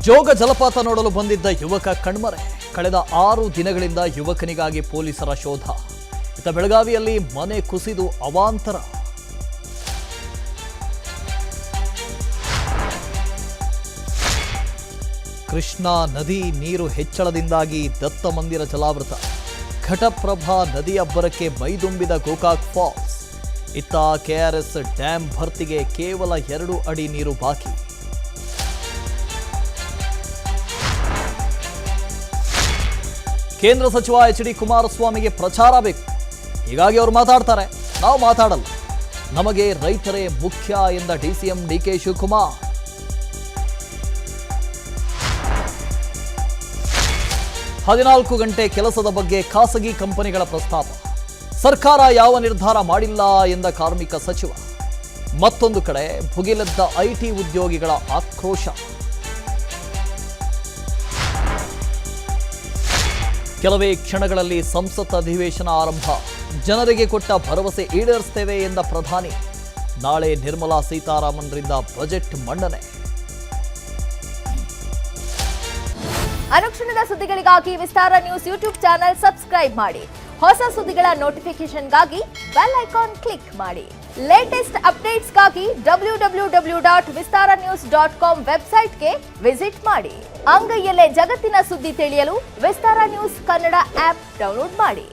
ಜೋಗ ಜಲಪಾತ ನೋಡಲು ಬಂದಿದ್ದ ಯುವಕ ಕಣ್ಮರೆ. ಕಳೆದ 6 ದಿನಗಳಿಂದ ಯುವಕನಿಗಾಗಿ ಪೊಲೀಸರ ಶೋಧ. ಇತ್ತ ಬೆಳಗಾವಿಯಲ್ಲಿ ಮನೆ ಕುಸಿದು ಅವಾಂತರ. ಕೃಷ್ಣಾ ನದಿ ನೀರು ಹೆಚ್ಚಳದಿಂದಾಗಿ ದತ್ತ ಮಂದಿರ ಜಲಾವೃತ. ಘಟಪ್ರಭಾ ನದಿಯಬ್ಬರಕ್ಕೆ ಮೈದುಂಬಿದ ಗೋಕಾಕ್ ಫಾಲ್ಸ್. ಇತ್ತ ಕೆಆರ್ಎಸ್ ಡ್ಯಾಂ ಭರ್ತಿಗೆ ಕೇವಲ 2 ಅಡಿ ನೀರು ಬಾಕಿ. ಕೇಂದ್ರ ಸಚಿವ ಎಚ್.ಡಿ. ಕುಮಾರಸ್ವಾಮಿಗೆ ಪ್ರಚಾರ ಬೇಕು. ಹೀಗಾಗಿ ಅವರು ಮಾತಾಡ್ತಾರೆ, ನಾವು ಮಾತಾಡಲ್ಲ. ನಮಗೆ ರೈತರೇ ಮುಖ್ಯ ಎಂದ ಡಿಸಿಎಂ ಡಿಕೆ ಶಿವಕುಮಾರ್. ಹದಿನಾಲ್ಕು ಗಂಟೆ ಕೆಲಸದ ಬಗ್ಗೆ ಖಾಸಗಿ ಕಂಪನಿಗಳ ಪ್ರಸ್ತಾಪ. ಸರ್ಕಾರ ಯಾವ ನಿರ್ಧಾರ ಮಾಡಿಲ್ಲ ಎಂದ ಕಾರ್ಮಿಕ ಸಚಿವ. ಮತ್ತೊಂದು ಕಡೆ ಭುಗಿಲೆದ್ದ ಐಟಿ ಉದ್ಯೋಗಿಗಳ ಆಕ್ರೋಶ. ಕೆಲವೇ ಕ್ಷಣಗಳಲ್ಲಿ ಸಂಸತ್ ಅಧಿವೇಶನ ಆರಂಭ. ಜನರಿಗೆ ಕೊಟ್ಟ ಭರವಸೆ ಈಡೇರಿಸುತ್ತೇವೆ ಎಂದ ಪ್ರಧಾನಿ. ನಾಳೆ ನಿರ್ಮಲಾ ಸೀತಾರಾಮನ್ರಿಂದ ಬಜೆಟ್ ಮಂಡನೆ. ಅನುಕ್ಷಣದ ಸುದ್ದಿಗಳಿಗಾಗಿ ವಿಸ್ತಾರ ನ್ಯೂಸ್ ಯೂಟ್ಯೂಬ್ ಚಾನೆಲ್ ಸಬ್ಸ್ಕ್ರೈಬ್ ಮಾಡಿ. ಹೊಸ ಸುದ್ದಿಗಳ ನೋಟಿಫಿಕೇಶನ್ಗಾಗಿ ಬೆಲ್ ಐಕಾನ್ ಕ್ಲಿಕ್ ಮಾಡಿ. ಲೇಟೆಸ್ಟ್ ಅಪ್ಡೇಟ್ಸ್ಗಾಗಿ www.vistaranews.com ವೆಬ್ಸೈಟ್ಗೆ ವಿಸಿಟ್ ಮಾಡಿ. ಅಂಗೈಯಲ್ಲೇ ಜಗತ್ತಿನ ಸುದ್ದಿ ತಿಳಿಯಲು ವಿಸ್ತಾರ ನ್ಯೂಸ್ ಕನ್ನಡ ಆಪ್ ಡೌನ್ಲೋಡ್ ಮಾಡಿ.